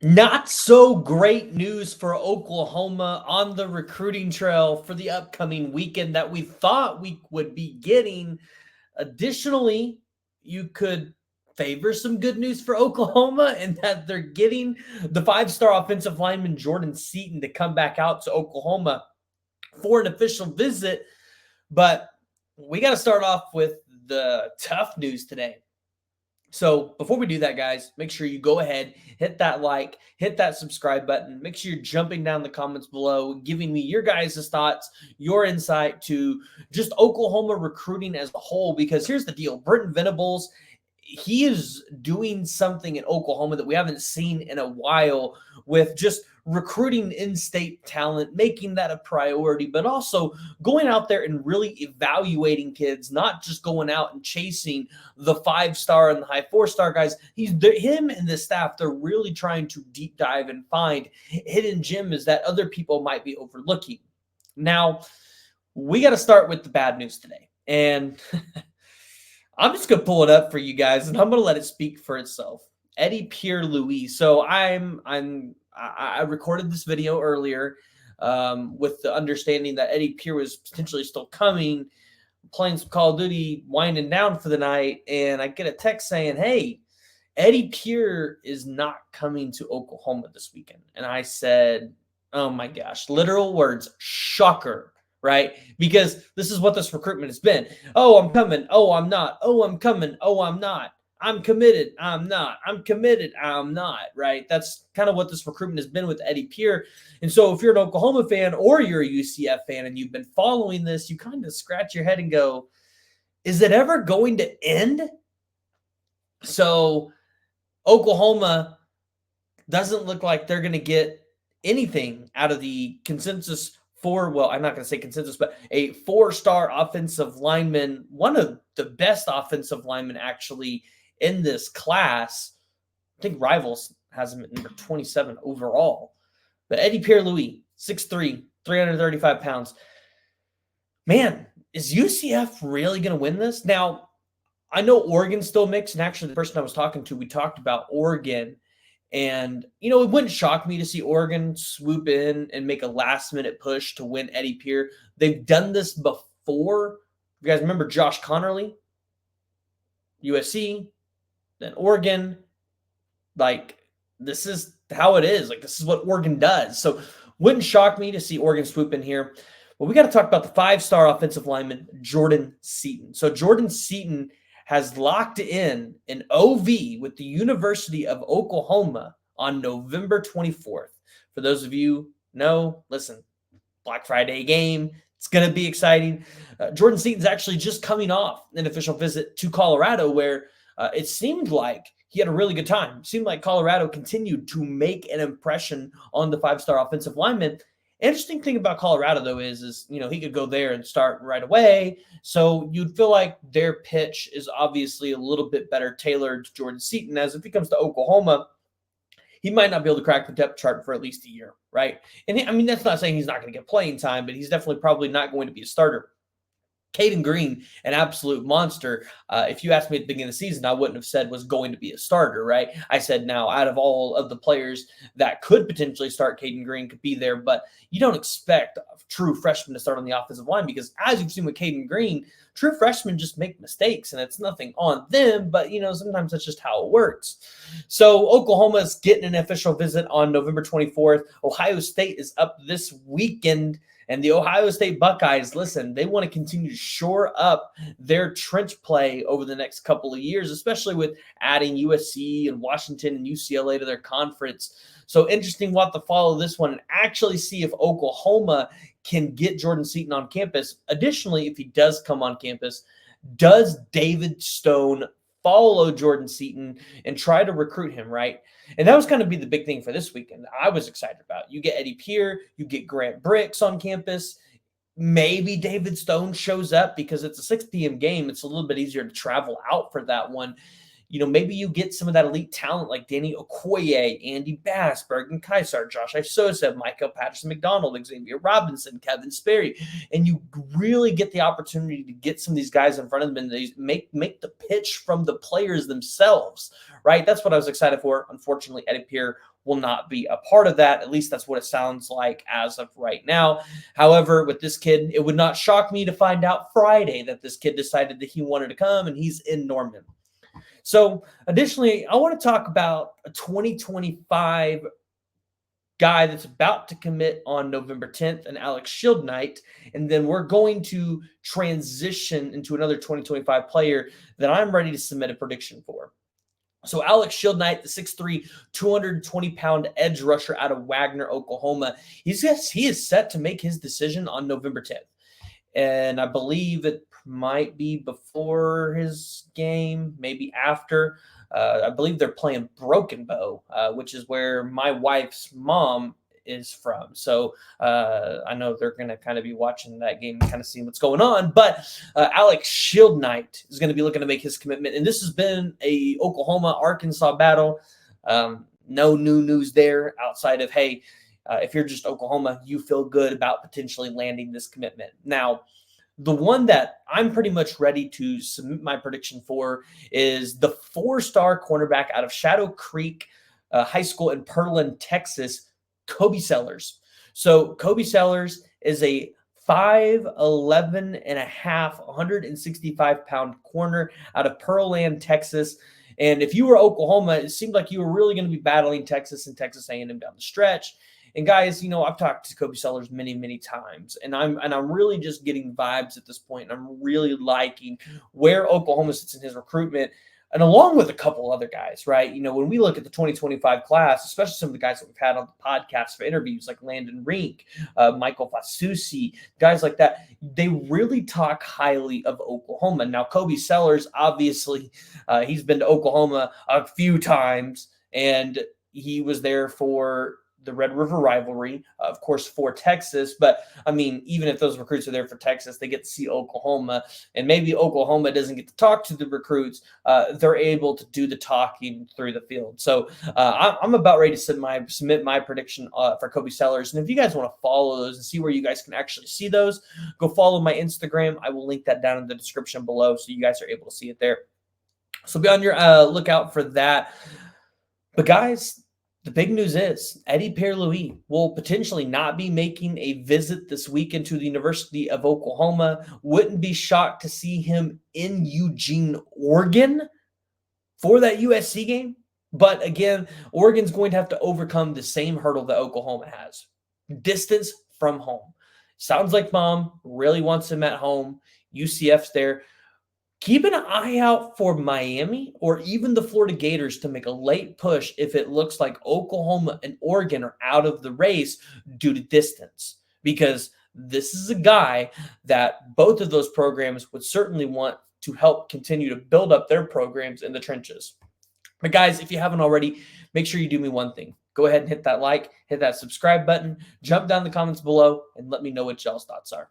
Not so great news for Oklahoma on the recruiting trail for the upcoming weekend that we thought we would be getting. Additionally, you could favor some good news for Oklahoma in that they're getting the five-star offensive lineman Jordan Seaton to come back out to Oklahoma for an official visit. But we got to start off with the tough news today. So before we do that, guys, make sure you go ahead, hit that like, hit that subscribe button. Make sure you're jumping down the comments below, giving me your guys' thoughts, your insight to just Oklahoma recruiting as a whole. Because here's the deal: Brenton Venables, he is doing something in Oklahoma that we haven't seen in a while with just recruiting in-state talent, making that a priority, but also going out there and really evaluating kids, not just going out and chasing the five-star and the high four-star guys. Him and the staff, they're really trying to deep dive and find hidden gems that other people might be overlooking. Now, we got to start with the bad news today. And I'm just gonna pull it up for you guys, and I'm gonna let it speak for itself. Eddie Pierlo. So I recorded this video earlier with the understanding that Eddie Pierre was potentially still coming, playing some Call of Duty, winding down for the night, and I get a text saying, "Hey, Eddie Pierre is not coming to Oklahoma this weekend." And I said, "Oh my gosh!" Literal words, shocker. Right? Because this is what this recruitment has been. Oh, I'm coming. Oh, I'm not. Oh, I'm coming. Oh, I'm not. I'm committed. I'm not. I'm committed. I'm not. Right? That's kind of what this recruitment has been with Eddie Pierre. And so if you're an Oklahoma fan or you're a UCF fan and you've been following this, you kind of scratch your head and go, is it ever going to end? So Oklahoma doesn't look like they're going to get anything out of the consensus I'm not going to say consensus, but a four-star offensive lineman, one of the best offensive linemen actually in this class. I think Rivals has him at number 27 overall. But Eddie Pierre-Louis, 6'3", 335 pounds. Man, is UCF really going to win this? Now, I know Oregon's still mixed, and actually the person I was talking to, we talked about Oregon. And, it wouldn't shock me to see Oregon swoop in and make a last-minute push to win Eddie Pierre. They've done this before. You guys remember Josh Connerly? USC, then Oregon. This is how it is. This is what Oregon does. So wouldn't shock me to see Oregon swoop in here. But we got to talk about the five-star offensive lineman, Jordan Seaton. So Jordan Seaton has locked in an OV with the University of Oklahoma on November 24th. For those of you know, listen, Black Friday game. It's going to be exciting. Jordan Seaton's actually just coming off an official visit to Colorado where it seemed like he had a really good time. It seemed like Colorado continued to make an impression on the five-star offensive lineman. Interesting thing about Colorado, though, is he could go there and start right away. So you'd feel like their pitch is obviously a little bit better tailored to Jordan Seaton, as if he comes to Oklahoma, he might not be able to crack the depth chart for at least a year, right? And that's not saying he's not going to get playing time, but he's definitely probably not going to be a starter. Caden Green, an absolute monster. If you asked me at the beginning of the season, I wouldn't have said was going to be a starter, right? I said now out of all of the players that could potentially start, Caden Green could be there, but you don't expect a true freshman to start on the offensive line because as you've seen with Caden Green, true freshmen just make mistakes and it's nothing on them, but sometimes that's just how it works. So Oklahoma's getting an official visit on November 24th. Ohio State is up this weekend. And the Ohio State Buckeyes, listen, they want to continue to shore up their trench play over the next couple of years, especially with adding USC and Washington and UCLA to their conference. So interesting. We'll have to follow this one and actually see if Oklahoma can get Jordan Seaton on campus. Additionally, if he does come on campus, does David Stone follow Jordan Seaton and try to recruit him, right? And that was going to be the big thing for this weekend I was excited about. You get Eddie Pierre, you get Grant Bricks on campus. Maybe David Stone shows up because it's a 6 p.m. game. It's a little bit easier to travel out for that one. maybe you get some of that elite talent like Danny Okoye, Andy Bass, Bergen Kaisar, Josh Isosa, Michael Patterson McDonald, Xavier Robinson, Kevin Sperry, and you really get the opportunity to get some of these guys in front of them and they make the pitch from the players themselves, right? That's what I was excited for. Unfortunately, Eddie Pierre will not be a part of that. At least that's what it sounds like as of right now. However, with this kid, it would not shock me to find out Friday that this kid decided that he wanted to come and he's in Norman. So additionally, I want to talk about a 2025 guy that's about to commit on November 10th, and Alex Shieldknight. And then we're going to transition into another 2025 player that I'm ready to submit a prediction for. So Alex Shieldknight, the 6'3", 220-pound edge rusher out of Wagner, Oklahoma, he is set to make his decision on November 10th. And I believe it might be before his game, maybe after. I believe they're playing Broken Bow, which is where my wife's mom is from. So I know they're going to kind of be watching that game and kind of seeing what's going on. But Alex Shieldknight is going to be looking to make his commitment. And this has been a Oklahoma-Arkansas battle. No new news there outside of, hey, if you're just Oklahoma, you feel good about potentially landing this commitment. Now, the one that I'm pretty much ready to submit my prediction for is the 4-star cornerback out of Shadow Creek High School in Pearland, Texas, Kobe Sellers. So Kobe Sellers is a 5'11 and a half, 165-pound corner out of Pearland, Texas. And if you were Oklahoma, it seemed like you were really going to be battling Texas and Texas A&M down the stretch. And guys, I've talked to Kobe Sellers many, many times, and I'm really just getting vibes at this point. And I'm really liking where Oklahoma sits in his recruitment, and along with a couple other guys, right? When we look at the 2025 class, especially some of the guys that we've had on the podcast for interviews, like Landon Rink, Michael Fasusi, guys like that, they really talk highly of Oklahoma. Now, Kobe Sellers, obviously, he's been to Oklahoma a few times, and he was there for the Red River rivalry, of course, for Texas. But, even if those recruits are there for Texas, they get to see Oklahoma. And maybe Oklahoma doesn't get to talk to the recruits. They're able to do the talking through the field. So I'm about ready to submit my prediction for Kobe Sellers. And if you guys want to follow those and see where you guys can actually see those, go follow my Instagram. I will link that down in the description below so you guys are able to see it there. So be on your lookout for that. But guys, the big news is Eddie Pierlo will potentially not be making a visit this weekend to the University of Oklahoma. Wouldn't be shocked to see him in Eugene, Oregon for that USC game. But again, Oregon's going to have to overcome the same hurdle that Oklahoma has. Distance from home. Sounds like mom really wants him at home. UCF's there. Keep an eye out for Miami or even the Florida Gators to make a late push if it looks like Oklahoma and Oregon are out of the race due to distance, because this is a guy that both of those programs would certainly want to help continue to build up their programs in the trenches. But guys, if you haven't already, make sure you do me one thing. Go ahead and hit that like, hit that subscribe button, jump down in the comments below, and let me know what y'all's thoughts are.